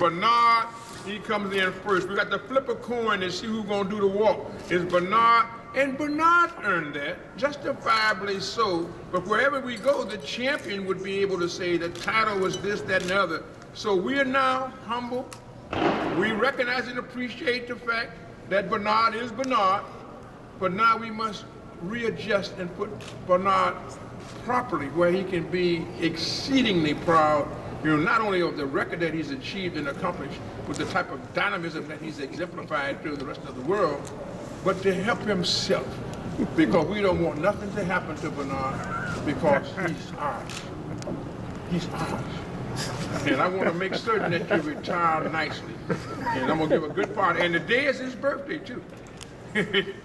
Bernard, he comes in first. We got to flip a coin to see who's gonna do the walk. It's Bernard, and Bernard earned that, justifiably so. But wherever we go, the champion would be able to say the title was this, that, and the other. So we are now humble. We recognize and appreciate the fact that Bernard is Bernard, but now we must readjust and put Bernard properly where he can be exceedingly proud, not only of the record that he's achieved and accomplished with the type of dynamism that he's exemplified through the rest of the world, but to help himself, because we don't want nothing to happen to Bernard, because he's ours. He's ours. And I want to make certain that you retire nicely. And I'm going to give a good party. And today is his birthday, too.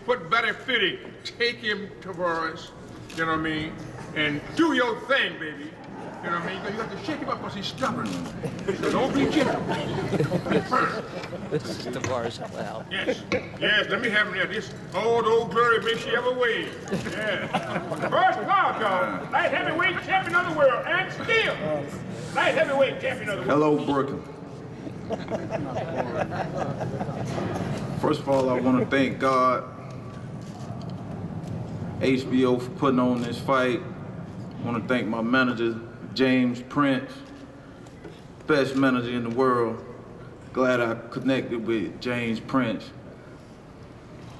What better fitting? Take him, Tavoris, you know what I mean? And do your thing, baby. You know what I mean? You have to shake him up because he's stubborn. So don't be gentle. Be firm. This is Tavoris Cloud. Yes, yes, let me have him there. This old glory makes you ever wave. Yeah. First Cloud, y'all. Light heavyweight champion of the world. And still, light heavyweight champion of the world. Hello, Brooklyn. First of all, I want to thank God, HBO for putting on this fight. I want to thank my manager, James Prince, best manager in the world. Glad I connected with James Prince.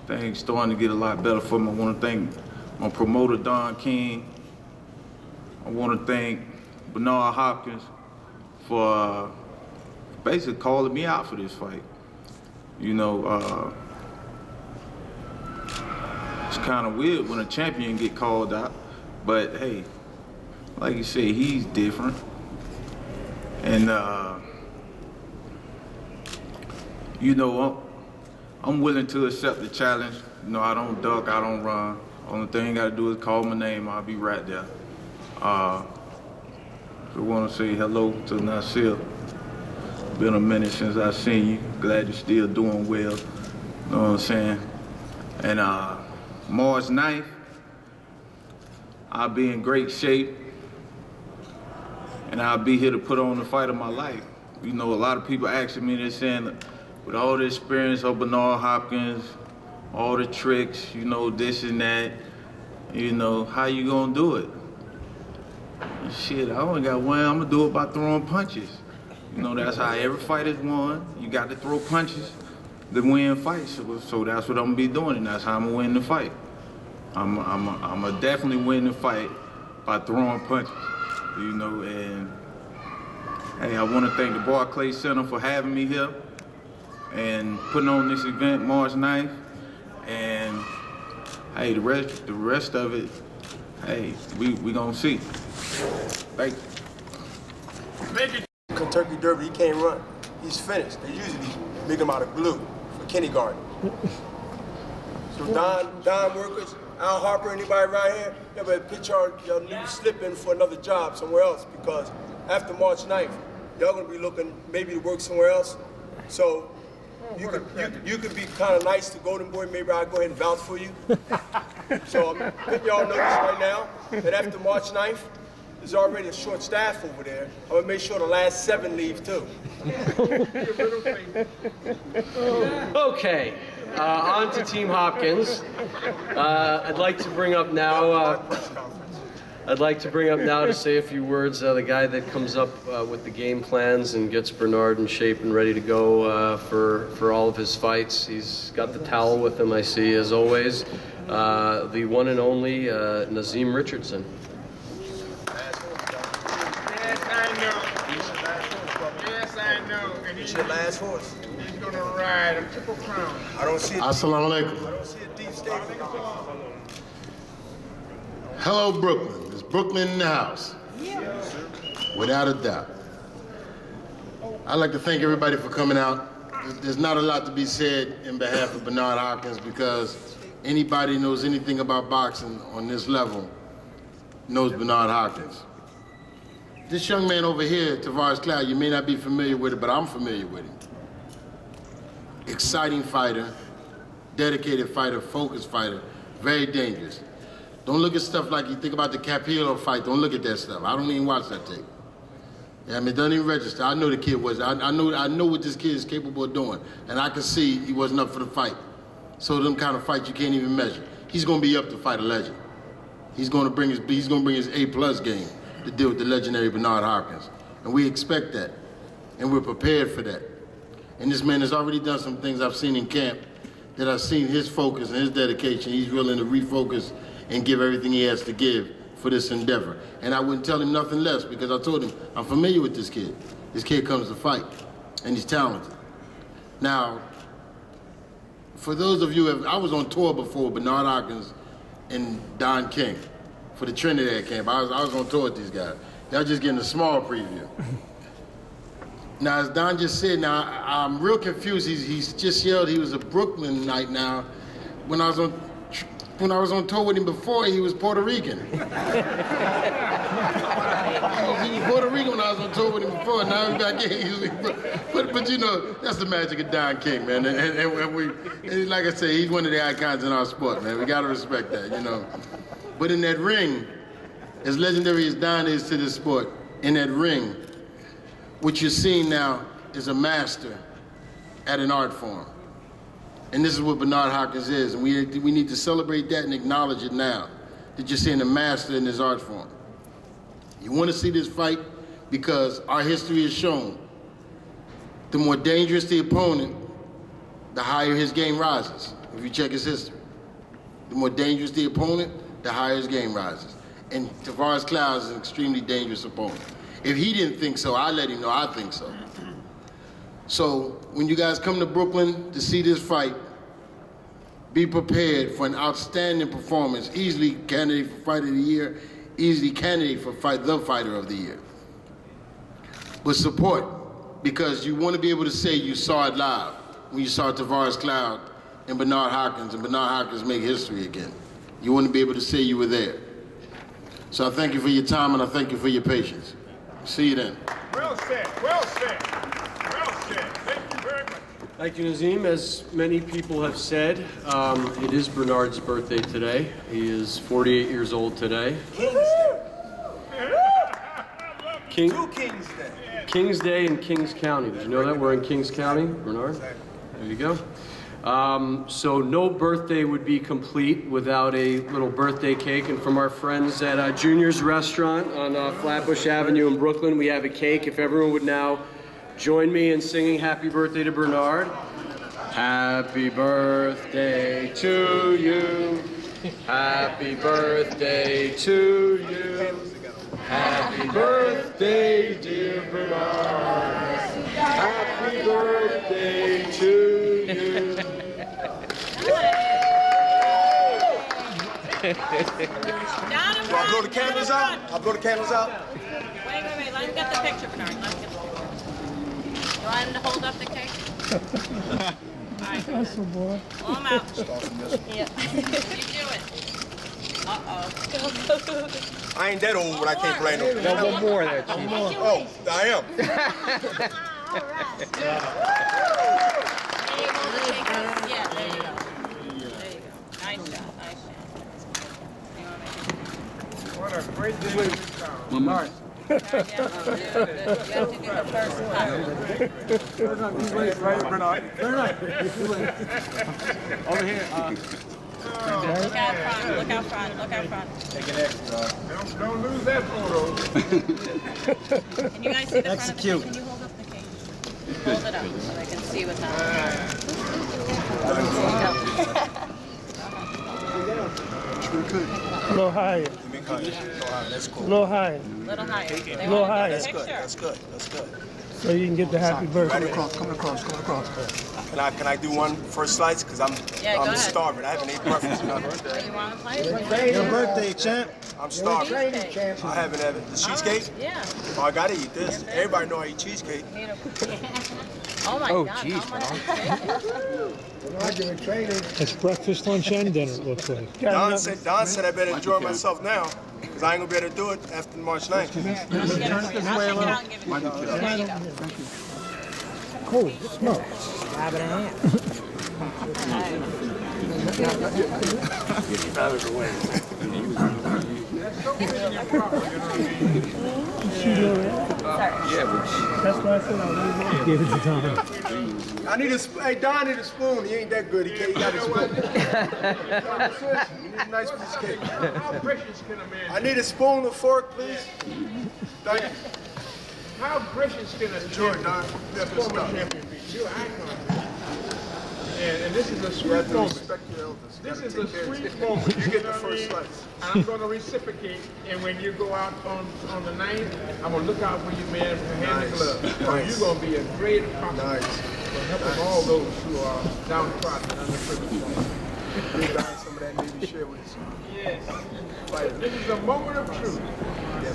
Things starting to get a lot better for me. I want to thank my promoter, Don King. I want to thank Bernard Hopkins for basically calling me out for this fight. You know, it's kind of weird when a champion get called out, but hey, like you say, he's different. And, you know, I'm willing to accept the challenge. You know, I don't duck, I don't run. Only thing I gotta do is call my name, I'll be right there. So I wanna say hello to Nazim. Been a minute since I seen you. Glad you're still doing well. You know what I'm saying? And March 9th, I'll be in great shape. And I'll be here to put on the fight of my life. You know, a lot of people asking me, they're saying, with all the experience of Bernard Hopkins, all the tricks, you know, this and that, you know, how you gonna do it? And shit, I only got one, I'm gonna do it by throwing punches. You know, that's how every fight is won. You got to throw punches to win fights. So that's what I'm gonna be doing, and that's how I'm gonna win the fight. I'm gonna definitely win the fight by throwing punches. You know, and hey, I want to thank the Barclays Center for having me here and putting on this event March 9th. And hey, the rest of it, hey, we gonna see. Thank you. Thank you. Kentucky Derby, he can't run. He's finished. They usually make him out of glue for kindergarten. So Don workers, Al Harper, anybody right here, you better pitch your new slip in for another job somewhere else, because after March 9th, y'all gonna be looking maybe to work somewhere else. So you could be kind of nice to Golden Boy. Maybe I'll go ahead and vouch for you. So I'm putting y'all notice right now that after March 9th, there's already a short staff over there. I'm gonna make sure the last 7 leave too. Okay, on to Team Hopkins. I'd like to bring up now to say a few words. The guy that comes up with the game plans and gets Bernard in shape and ready to go for all of his fights. He's got the towel with him, I see, as always. The one and only Nazim Richardson. Yes, I know. And It's your last horse. he's gonna ride a Triple Crown. I don't see Assalamu alaikum. I don't see a deep state. Hello, Brooklyn. It's Brooklyn in the house. Without a doubt. I'd like to thank everybody for coming out. There's not a lot to be said in behalf of Bernard Hopkins, because anybody who knows anything about boxing on this level knows Bernard Hopkins. This young man over here, Tavoris Cloud, you may not be familiar with it, but I'm familiar with him. Exciting fighter, dedicated fighter, focused fighter, very dangerous. Don't look at stuff like you think about the Capillo fight. Don't look at that stuff. I don't even watch that tape. Yeah, I mean, it doesn't even register. I know the kid was. I know what this kid is capable of doing, and I can see he wasn't up for the fight. So them kind of fights you can't even measure. He's gonna be up to fight a legend. He's gonna bring his A+ game to deal with the legendary Bernard Hopkins, and we expect that, and we're prepared for that. And this man has already done some things I've seen in camp that I've seen his focus and his dedication. He's willing to refocus and give everything he has to give for this endeavor. And I wouldn't tell him nothing less because I told him I'm familiar with this kid. This kid comes to fight, and he's talented. Now, for those of you, I was on tour before Bernard Hopkins and Don King for the Trinidad camp. I was on tour with these guys. Y'all just getting a small preview. Now, as Don just said, now I'm real confused. He's just yelled he was a Brooklyn night now. When I was on tour with him before, he was Puerto Rican. He was Puerto Rican when I was on tour with him before. Now he's back in. But you know, that's the magic of Don King, man. And like I say, he's one of the icons in our sport, man. We gotta respect that, you know. But in that ring, as legendary as Don is to this sport, in that ring, what you're seeing now is a master at an art form. And this is what Bernard Hopkins is, and we need to celebrate that and acknowledge it now, that you're seeing a master in his art form. You want to see this fight because our history has shown the more dangerous the opponent, the higher his game rises, if you check his history. The more dangerous the opponent, the higher his game rises. And Tavoris Cloud is an extremely dangerous opponent. If he didn't think so, I let him know I think so. So when you guys come to Brooklyn to see this fight, be prepared for an outstanding performance, easily candidate for Fight of the Year, easily candidate for the Fighter of the Year. But support, because you want to be able to say you saw it live when you saw Tavoris Cloud and Bernard Hopkins make history again. You want to be able to say you were there. So I thank you for your time and I thank you for your patience. See you then. Well said, well said, well said. Thank you very much. Thank you, Nazim. As many people have said, it is Bernard's birthday today. He is 48 years old today. Two Kings Day. King's Day in Kings County. Did you know that? We're in Kings County, Bernard. There you go. So no birthday would be complete without a little birthday cake. And from our friends at Junior's Restaurant on Flatbush Avenue in Brooklyn, we have a cake. If everyone would now join me in singing happy birthday to Bernard. Happy birthday to you. Happy birthday to you. Happy birthday, dear Bernard. Happy birthday to you. I'll blow the candles out. I'll blow the candles out. Wait. Let him get the picture, Bernard. Let him get the picture. You want him to hold up the cake? All right. That's so boy. Blow him out. Yeah. You do it. Uh-oh. I ain't that old, but I can't play no. No, one more there, Chief. Oh, I am. Yeah, there you go. Nice shot. What a great day to come. You have to do the first part. Over here. Look out front. Take an extra. Don't lose that photo. Can you guys see the front of the cake? Can you hold up the cake? Hold it up so they can see what's on A little higher. That's cool. A little higher. Little higher. They A little want higher. a picture. That's good. So you can get the happy birthday. Coming across. Can I do one first slice? Because I'm Yeah, go ahead. starving. I haven't ate breakfast. You want to play? Your birthday, champ. I'm starving. Cheesecake. I haven't had it. The cheesecake? Yeah. Oh, I gotta eat this. Everybody know I eat cheesecake. Oh my God. geez, How much is it? It's breakfast, lunch, and dinner, it looks like. Don said I better enjoy myself now, because I ain't gonna be able to do it after March 9th. I'll take it out and give it to you. There you go. Holy smoke. That's so big and proper, you know what I mean? That's why I said I give it to Don. I need a hey, Don need a spoon. He ain't that good. He got a spoon. He need a nice piece of cake. How gracious can a man I need a spoon or fork, please. Thank you. How gracious can a Enjoy, Don. former champion be? You're an icon. And this is a sweet moment. Respect your elders. This is a sweet moment. You get the first slice. And I'm going to reciprocate. And when you go out on the 9th, I'm going to look out for you, man, with hand in glove. Nice. You're going to be a great apostle Nice. for helping all those who are downtrodden and underprivileged. Bring down some of that maybe share with us. Yes. This is a moment of truth.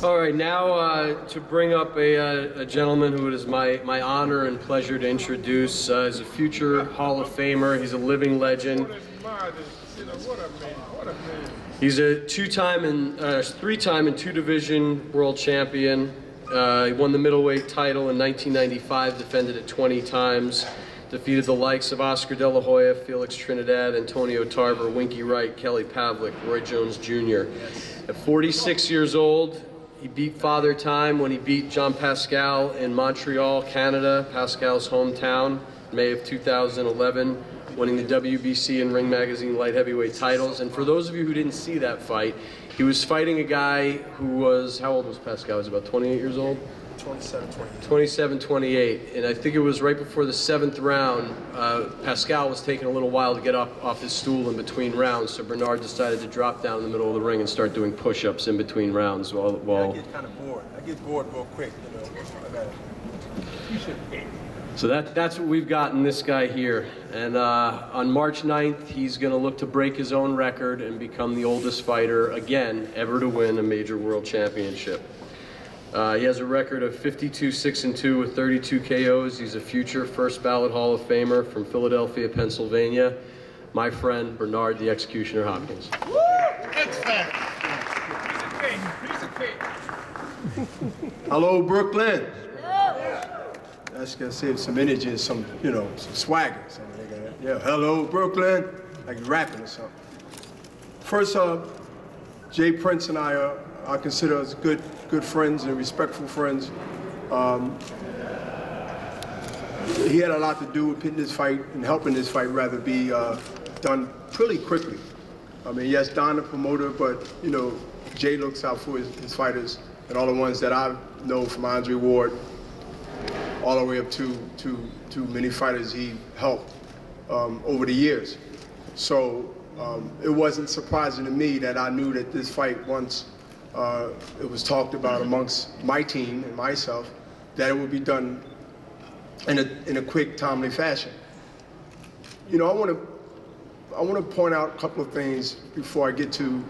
All right, now to bring up a gentleman who it is my honor and pleasure to introduce. He's a future Hall of Famer. He's a living legend. What a man. What a man. He's a three-time and two-division world champion. He won the middleweight title in 1995, defended it 20 times. Defeated the likes of Oscar De La Hoya, Felix Trinidad, Antonio Tarver, Winky Wright, Kelly Pavlik, Roy Jones Jr. At 46 years old, he beat Father Time when he beat John Pascal in Montreal, Canada, Pascal's hometown, May of 2011, winning the WBC and Ring Magazine Light Heavyweight titles. And for those of you who didn't see that fight, he was fighting a guy who was, how old was Pascal? He was about 28 years old? 27, 28. And I think it was right before the 7th round, Pascal was taking a little while to get up off his stool in between rounds, so Bernard decided to drop down in the middle of the ring and start doing push-ups in between rounds while I get kind of bored. I get bored real quick, you know. So that's what we've got in this guy here. And on March 9th, he's going to look to break his own record and become the oldest fighter again ever to win a major world championship. He has a record of 52-6-2 with 32 KOs. He's a future first ballot Hall of Famer from Philadelphia, Pennsylvania. My friend, Bernard the Executioner Hopkins. Woo! Piece of cake. Hello, Brooklyn. That's gonna save some energy and some, some swagger. Something like that. Yeah, hello, Brooklyn. Like rapping or something. First, Jay Prince and I consider us good friends and respectful friends. He had a lot to do with pitting this fight and helping this fight rather be done pretty quickly. I mean, yes, Don the promoter, but Jay looks out for his fighters and all the ones that I know from Andre Ward, all the way up to many fighters he helped over the years. So it wasn't surprising to me that I knew that this fight, once it was talked about amongst my team and myself, that it would be done in a quick, timely fashion. I want to point out a couple of things before I get to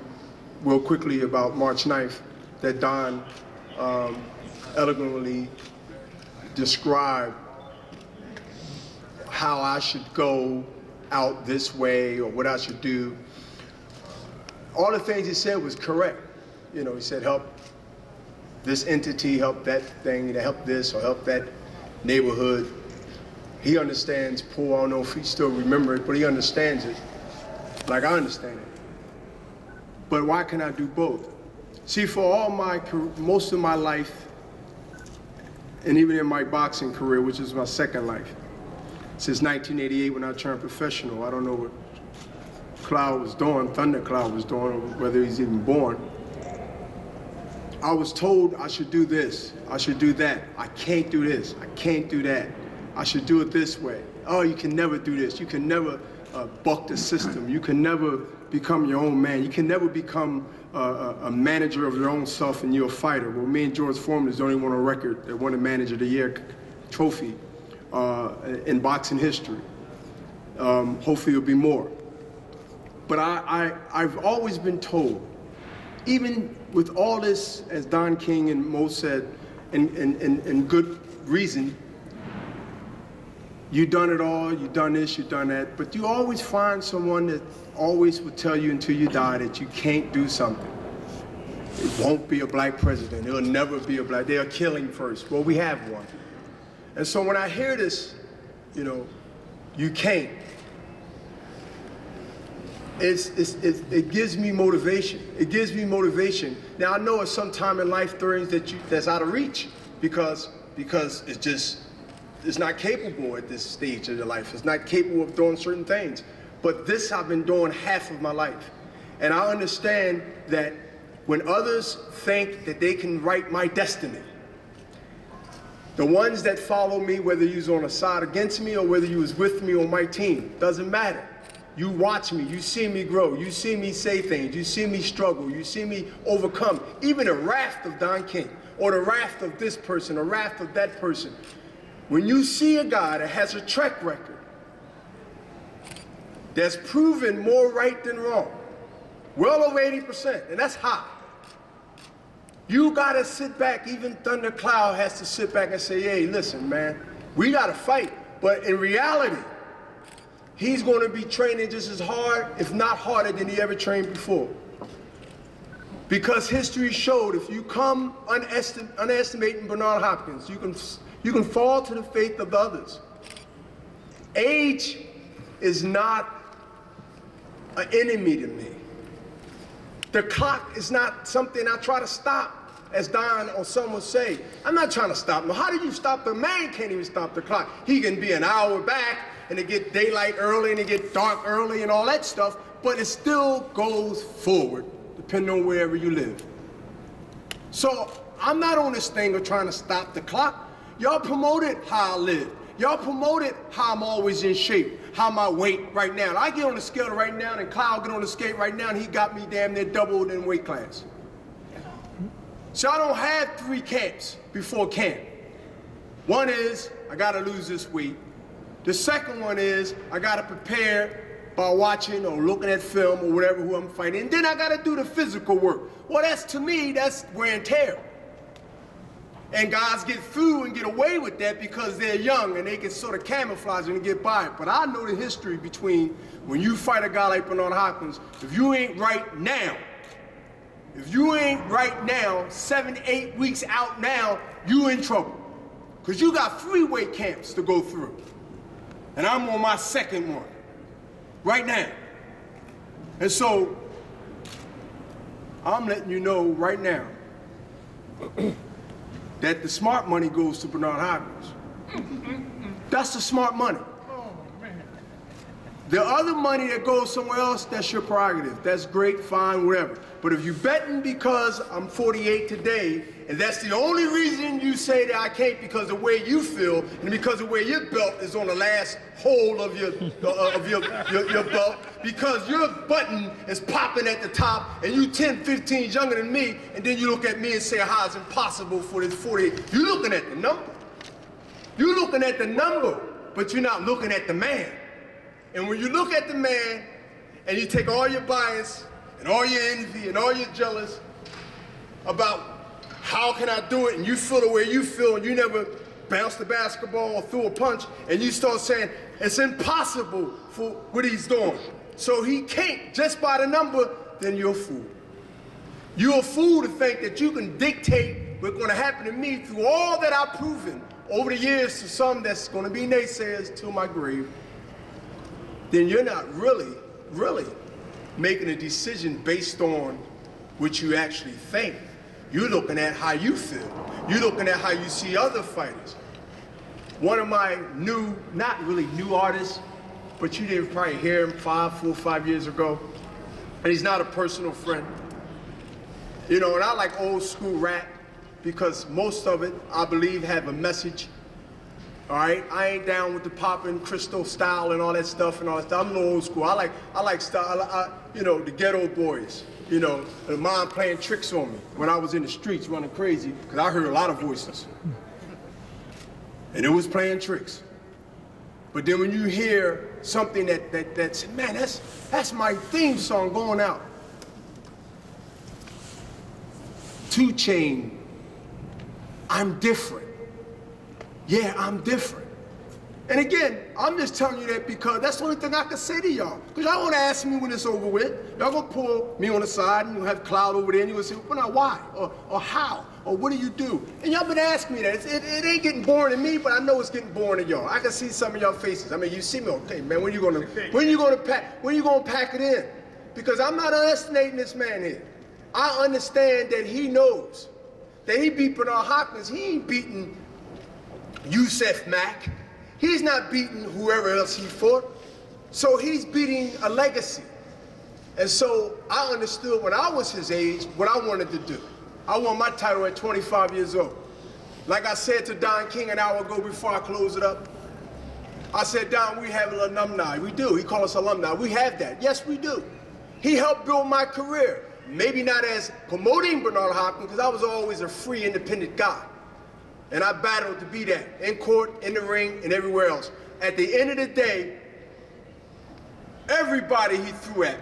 real quickly about March 9th that Don eloquently described how I should go out this way or what I should do. All the things he said was correct. He said help this entity, help that thing, help this or help that neighborhood. He understands poor. I don't know if he still remembers it, but he understands it like I understand it. But why can I do both? See, for most of my life, and even in my boxing career, which is my second life, since 1988 when I turned professional, I don't know what Cloud was doing, Thunder Cloud was doing, or whether he's even born. I was told I should do this, I should do that. I can't do this, I can't do that. I should do it this way. Oh, you can never do this. You can never buck the system. You can never become your own man. You can never become a manager of your own self and you're a fighter. Well, me and George Foreman is the only one on record that won a Manager of the Year trophy in boxing history. Hopefully there'll be more. But I've always been told, even with all this, as Don King and Mo said, and good reason, you've done it all, you've done this, you've done that, but you always find someone that always will tell you until you die that you can't do something. It won't be a black president, it'll never be a black, they'll kill him first. Well, we have one. And so when I hear this, you can't, it gives me motivation. It gives me motivation. Now I know at some time in life that's out of reach because it's not capable at this stage of your life. It's not capable of doing certain things. But this I've been doing half of my life. And I understand that when others think that they can write my destiny, the ones that follow me, whether you was on a side against me or whether you was with me on my team, doesn't matter. You watch me, you see me grow, you see me say things, you see me struggle, you see me overcome. Even the wrath of Don King, or the wrath of this person, the wrath of that person. When you see a guy that has a track record, that's proven more right than wrong, well over 80%, and that's high. You gotta sit back, even Thunder Cloud has to sit back and say, hey, listen, man, we gotta fight. But in reality, he's gonna be training just as hard, if not harder than he ever trained before. Because history showed if you come underestimating Bernard Hopkins, you can fall to the faith of others. Age is not an enemy to me. The clock is not something I try to stop, as Don or some would say. I'm not trying to stop him. How do you stop the man? Can't even stop the clock. He can be an hour back and it get daylight early and it get dark early and all that stuff, but it still goes forward, depending on wherever you live. So I'm not on this thing of trying to stop the clock. Y'all promoted how I live. Y'all promoted how I'm always in shape, how my weight right now. I get on the scale right now and Cloud get on the skate right now and he got me damn near doubled in weight class. So I don't have 3 camps before camp. One is, I gotta lose this weight. The second one is, I gotta prepare by watching or looking at film or whatever who I'm fighting. And then I gotta do the physical work. Well, to me, that's wear and tear. And guys get through and get away with that because they're young and they can sort of camouflage and get by it. But I know the history between when you fight a guy like Bernard Hopkins, if you ain't right now, 7, 8 weeks out now, you in trouble. Because you got 3 weight camps to go through. And I'm on my 2nd one, right now. And so, I'm letting you know right now that the smart money goes to Bernard Hopkins. That's the smart money. The other money that goes somewhere else, that's your prerogative. That's great, fine, whatever. But if you betting because I'm 48 today, and that's the only reason you say that I can't because of the way you feel, and because of where your belt is on the last hole of your belt, because your button is popping at the top, and you 10, 15 younger than me, and then you look at me and say how it's impossible for this 48. You're looking at the number. You're looking at the number, but you're not looking at the man. And when you look at the man, and you take all your bias, and all your envy, and all your jealous about how can I do it, and you feel the way you feel, and you never bounced the basketball or threw a punch, and you start saying, it's impossible for what he's doing. So he can't, just by the number, then you're a fool. You're a fool to think that you can dictate what's gonna happen to me through all that I've proven over the years to some that's gonna be naysayers till my grave. Then you're not really making a decision based on what you actually think. You're looking at how you feel. You're looking at how you see other fighters. One of my not really new artists, but you didn't probably hear him 4 or 5 years ago, and he's not a personal friend. You know, and I like old school rap because most of it, I believe, have a message. All right, I ain't down with the poppin' crystal style and all that stuff and all that stuff. I'm a little old school. I like style. You know, the Ghetto Boys. You know, the mom playing tricks on me when I was in the streets running crazy because I heard a lot of voices, and it was playing tricks. But then when you hear something that's man, that's my theme song going out. 2 Chainz, I'm different. Yeah, I'm different. And again, I'm just telling you that because that's the only thing I can say to y'all. Because y'all want to ask me when it's over with. Y'all gonna pull me on the side and you'll have Cloud over there and you're gonna say, well, now why? Or how? Or what do you do? And y'all been asking me that. It ain't getting boring to me, but I know it's getting boring to y'all. I can see some of y'all faces. I mean, you see me, okay, man, when you gonna pack it in? because I'm not underestimating this man here. I understand that he knows that he beat Bernard Hopkins. He ain't beating Yusef Mack. He's not beating whoever else he fought. So he's beating a legacy. And so I understood when I was his age what I wanted to do. I won my title at 25 years old. Like I said to Don King an hour ago before I close it up, I said, Don, we have an alumni. We do. He called us alumni. We have that. Yes, we do. He helped build my career. Maybe not as promoting Bernard Hopkins, because I was always a free, independent guy. And I battled to be that, in court, in the ring, and everywhere else. At the end of the day, everybody he threw at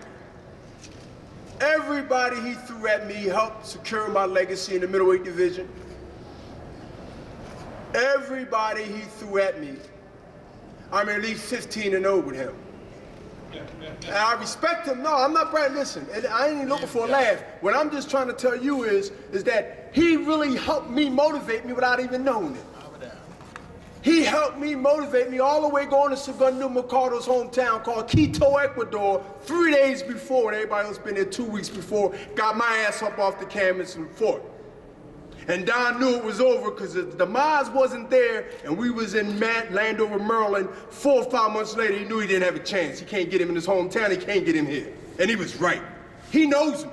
me, helped secure my legacy in the middleweight division. Everybody he threw at me, I'm at least 15-0 with him. And I respect him. No, I'm not bragging. Listen, I ain't even looking for a laugh. What I'm just trying to tell you is that he really helped me motivate me without even knowing it. He helped me motivate me all the way going to Segundo Mercado's hometown called Quito, Ecuador, 3 days before, when everybody else been there 2 weeks before, got my ass up off the canvas and fought. And Don knew it was over because the demise wasn't there, and we was in Landover, Maryland. 4 or 5 months later, he knew he didn't have a chance. He can't get him in his hometown, he can't get him here. And he was right. He knows me.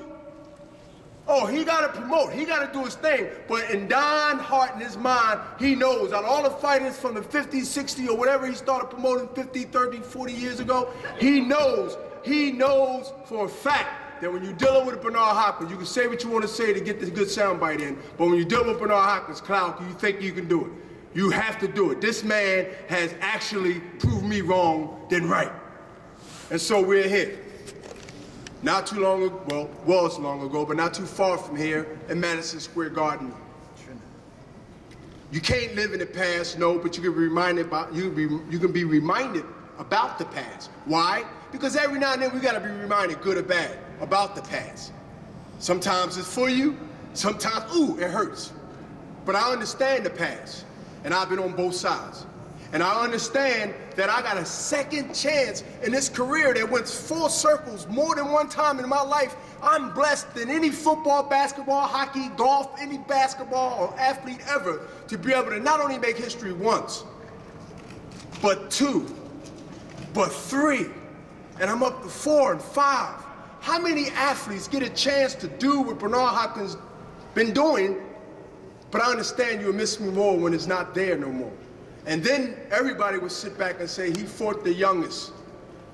Oh, he gotta promote, he gotta do his thing. But in Don's heart and his mind, he knows out of all the fighters from the 50s, 60s, or whatever he started promoting 50, 30, 40 years ago, he knows for a fact that when you're dealing with Bernard Hopkins, you can say what you want to say to get this good soundbite in, but when you're dealing with Bernard Hopkins, Cloud, you think you can do it. You have to do it. This man has actually proved me wrong than right. And so we're here. Not too long ago, well, was long ago, but not too far from here in Madison Square Garden. You can't live in the past, no, but you can be reminded about, you can be reminded about the past. Why? Because every now and then we gotta be reminded, good or bad, about the past. Sometimes it's for you, sometimes, ooh, it hurts. But I understand the past, and I've been on both sides. And I understand that I got a second chance in this career that went full circles more than one time in my life. I'm blessed than any football, basketball, hockey, golf, any basketball or athlete ever to be able to not only make history once, but 2, but 3, and I'm up to 4 and 5. How many athletes get a chance to do what Bernard Hopkins been doing, but I understand you'll miss me more when it's not there no more. And then everybody would sit back and say, he fought the youngest.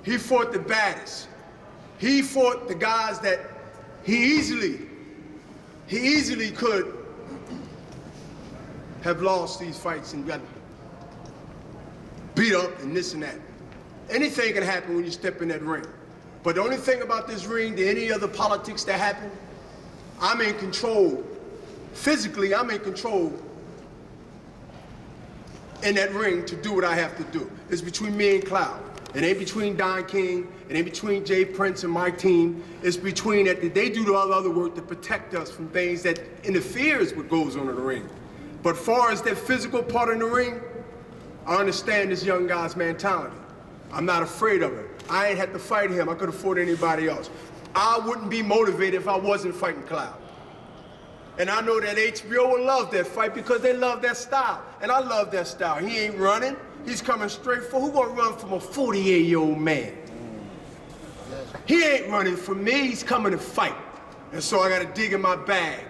He fought the baddest. He fought the guys that he easily could have lost these fights and got beat up and this and that. Anything can happen when you step in that ring. But the only thing about this ring, than any other politics that happen, I'm in control. Physically, I'm in control in that ring to do what I have to do. It's between me and Cloud. It ain't between Don King, it ain't between Jay Prince and my team. It's between that they do the other work to protect us from things that interferes with what goes on in the ring. But far as that physical part in the ring, I understand this young guy's mentality. I'm not afraid of it. I ain't had to fight him. I could have fought anybody else. I wouldn't be motivated if I wasn't fighting Cloud. And I know that HBO will love that fight because they love that style. And I love that style. He ain't running. He's coming straight for, who gonna run from a 48-year-old man? He ain't running from me. He's coming to fight. And so I gotta dig in my bag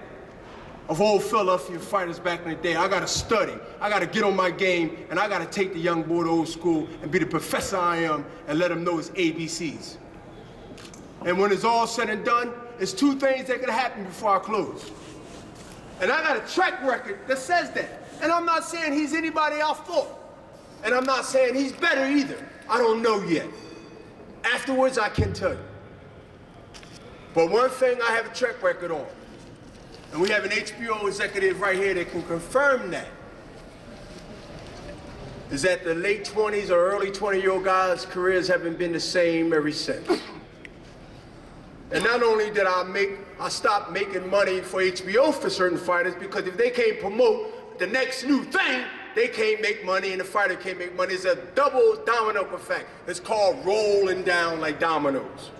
of old Philadelphia fighters back in the day. I gotta study. I gotta get on my game. And I gotta take the young boy to old school and be the professor I am and let him know his ABCs. And when it's all said and done, it's 2 things that can happen before I close. And I got a track record that says that. And I'm not saying he's anybody I fought. And I'm not saying he's better either. I don't know yet. Afterwards, I can tell you. But one thing I have a track record on, and we have an HBO executive right here that can confirm that, is that the late 20s or early 20-year-old guys' careers haven't been the same ever since. And not only did I stop making money for HBO for certain fighters, because if they can't promote the next new thing, they can't make money and the fighter can't make money. It's a double domino effect. It's called rolling down like dominoes.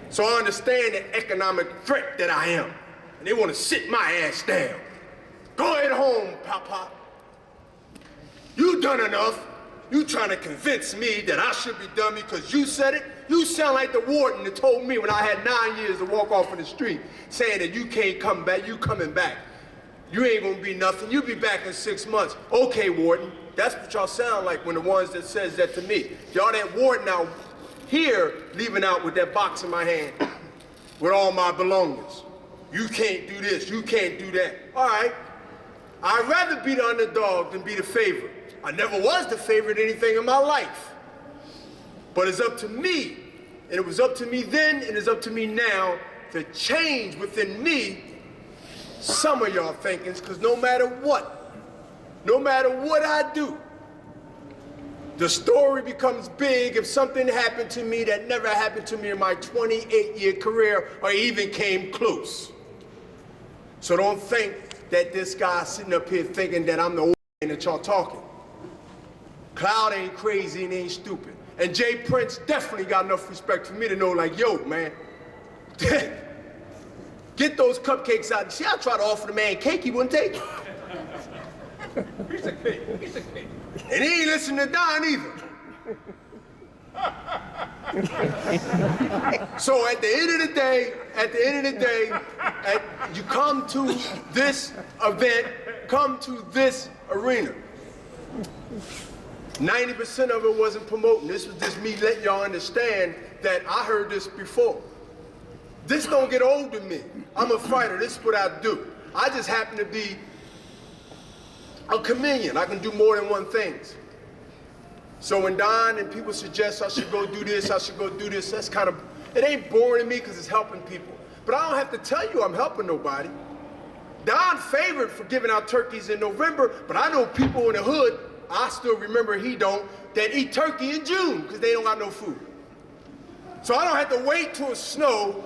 So I understand the economic threat that I am. And they want to sit my ass down. Go ahead home, Pop. You done enough. You trying to convince me that I should be done because you said it? You sound like the warden that told me when I had 9 years to walk off in the street, saying that you can't come back, you coming back. You ain't gonna be nothing, you'll be back in 6 months. Okay, warden, that's what y'all sound like when the ones that says that to me. Y'all that warden out here leaving out with that box in my hand with all my belongings. You can't do this, you can't do that. All right, I'd rather be the underdog than be the favorite. I never was the favorite in anything in my life. But it's up to me, and it was up to me then, and it's up to me now to change within me some of y'all thinkings, because no matter what I do, the story becomes big if something happened to me that never happened to me in my 28-year career or even came close. So don't think that this guy sitting up here thinking that I'm the old man that y'all talking. Cloud ain't crazy and ain't stupid. And Jay Prince definitely got enough respect for me to know, like, yo, man, get those cupcakes out. See, I tried to offer the man cake, he wouldn't take it. Piece of cake, piece of cake. And he ain't listening to Don either. So at the end of the day, you come to this event, come to this arena. 90% of it wasn't promoting. This was just me letting y'all understand that I heard this before. This don't get old to me. I'm a fighter. This is what I do. I just happen to be a chameleon. I can do more than one thing. So when Don and people suggest I should go do this, I should go do this, that's kind of, it ain't boring to me because it's helping people. But I don't have to tell you I'm helping nobody. Don favored for giving out turkeys in November, but I know people in the hood, I still remember he don't, that eat turkey in June because they don't got no food. So I don't have to wait till it snow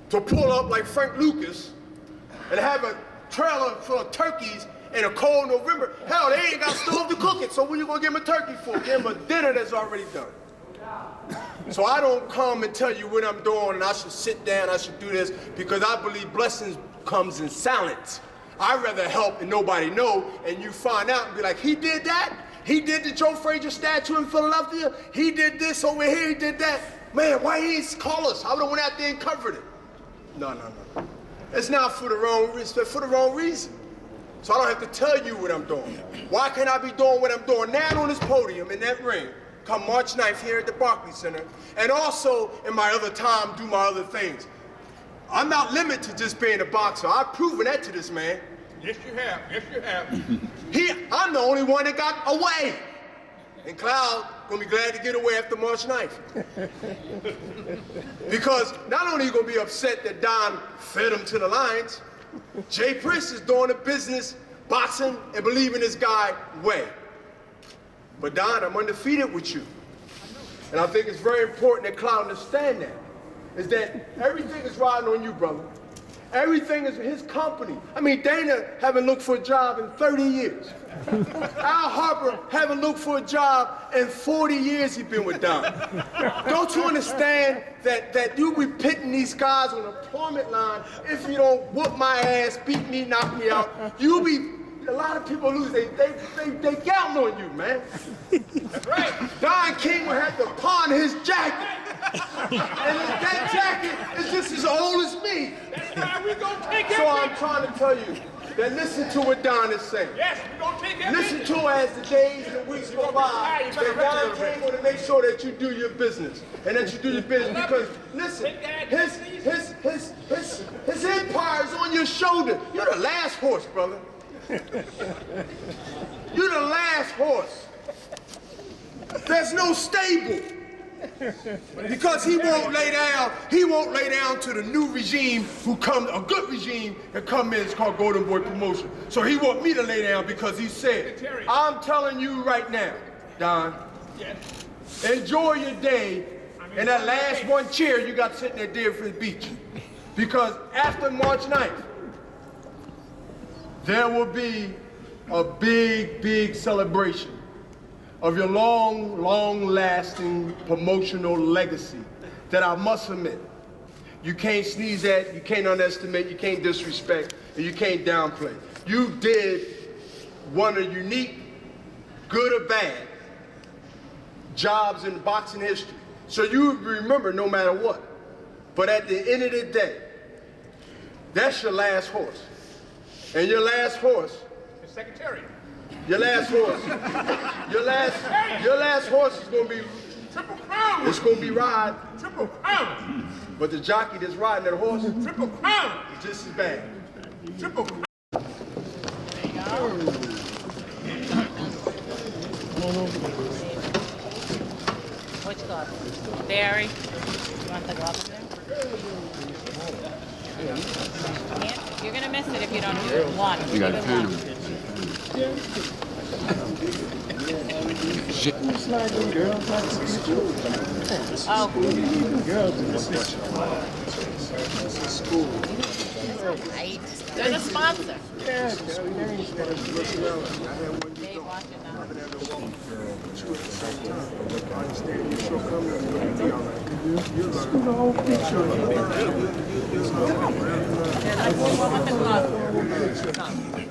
to pull up like Frank Lucas and have a trailer full of turkeys in a cold November. Hell, they ain't got stove to cook it, so what you gonna give them a turkey for? Give them a dinner that's already done. So I don't come and tell you what I'm doing and I should sit down, I should do this, because I believe blessings comes in silence. I'd rather help and nobody know, and you find out and be like, he did that? He did the Joe Frazier statue in Philadelphia? He did this over here, he did that? Man, why he didn't call us? I would've went out there and covered it. No. It's not for the wrong reason. So I don't have to tell you what I'm doing. Why can't I be doing what I'm doing now on this podium in that ring, come March 9th here at the Barclays Center, and also in my other time do my other things? I'm not limited to just being a boxer. I've proven that to this man. Yes, you have. Yes, you have. I'm the only one that got away. And Cloud gonna be glad to get away after March 9th. Because not only are you gonna be upset that Don fed him to the lions, Jay Prince is doing the business, boxing, and believing this guy way. But Don, I'm undefeated with you. And I think it's very important that Cloud understand that. Is that everything is riding on you, brother. Everything is his company. I mean, Dana haven't looked for a job in 30 years. Al Harper haven't looked for a job in 40 years he's been with Don. Don't you understand that you be pitting these guys on a plummet line if you don't whoop my ass, beat me, knock me out? A lot of people lose. They counting on you, man. That's right. Don King would have to pawn his jacket. And that jacket is just as old as me. That's why we gonna take it. So I'm trying to tell you that listen to what Don is saying. Yes, we gonna take it. Listen to as the days and the weeks go by, that Don King want to make sure that you do your business. And that you do your business because, listen, his empire is on your shoulder. You're the last horse, brother. You're the last horse. There's no stable. Because he won't lay down to the new regime a good regime that come in, it's called Golden Boy Promotion. So he want me to lay down because he said, I'm telling you right now, Don, enjoy your day and that last one chair you got sitting at Deerfield Beach. Because after March 9th, there will be a big celebration of your long lasting promotional legacy that I must admit, you can't sneeze at, you can't underestimate, you can't disrespect, and you can't downplay. You did one of unique, good or bad, jobs in boxing history. So you remember no matter what. But at the end of the day, that's your last horse. And your last horse, The secretary. your last horse, your last horse is gonna be, Triple crown. it's gonna be ride, Triple crown. but the jockey that's riding that horse is Triple crown. just as bad. Triple crown. Which glove? Barry. You want the glove in there? Can't- You're gonna miss it if you don't use one. You got one. Oh. Right. They're the sponsor. They watch it now. Let's see what with the glove.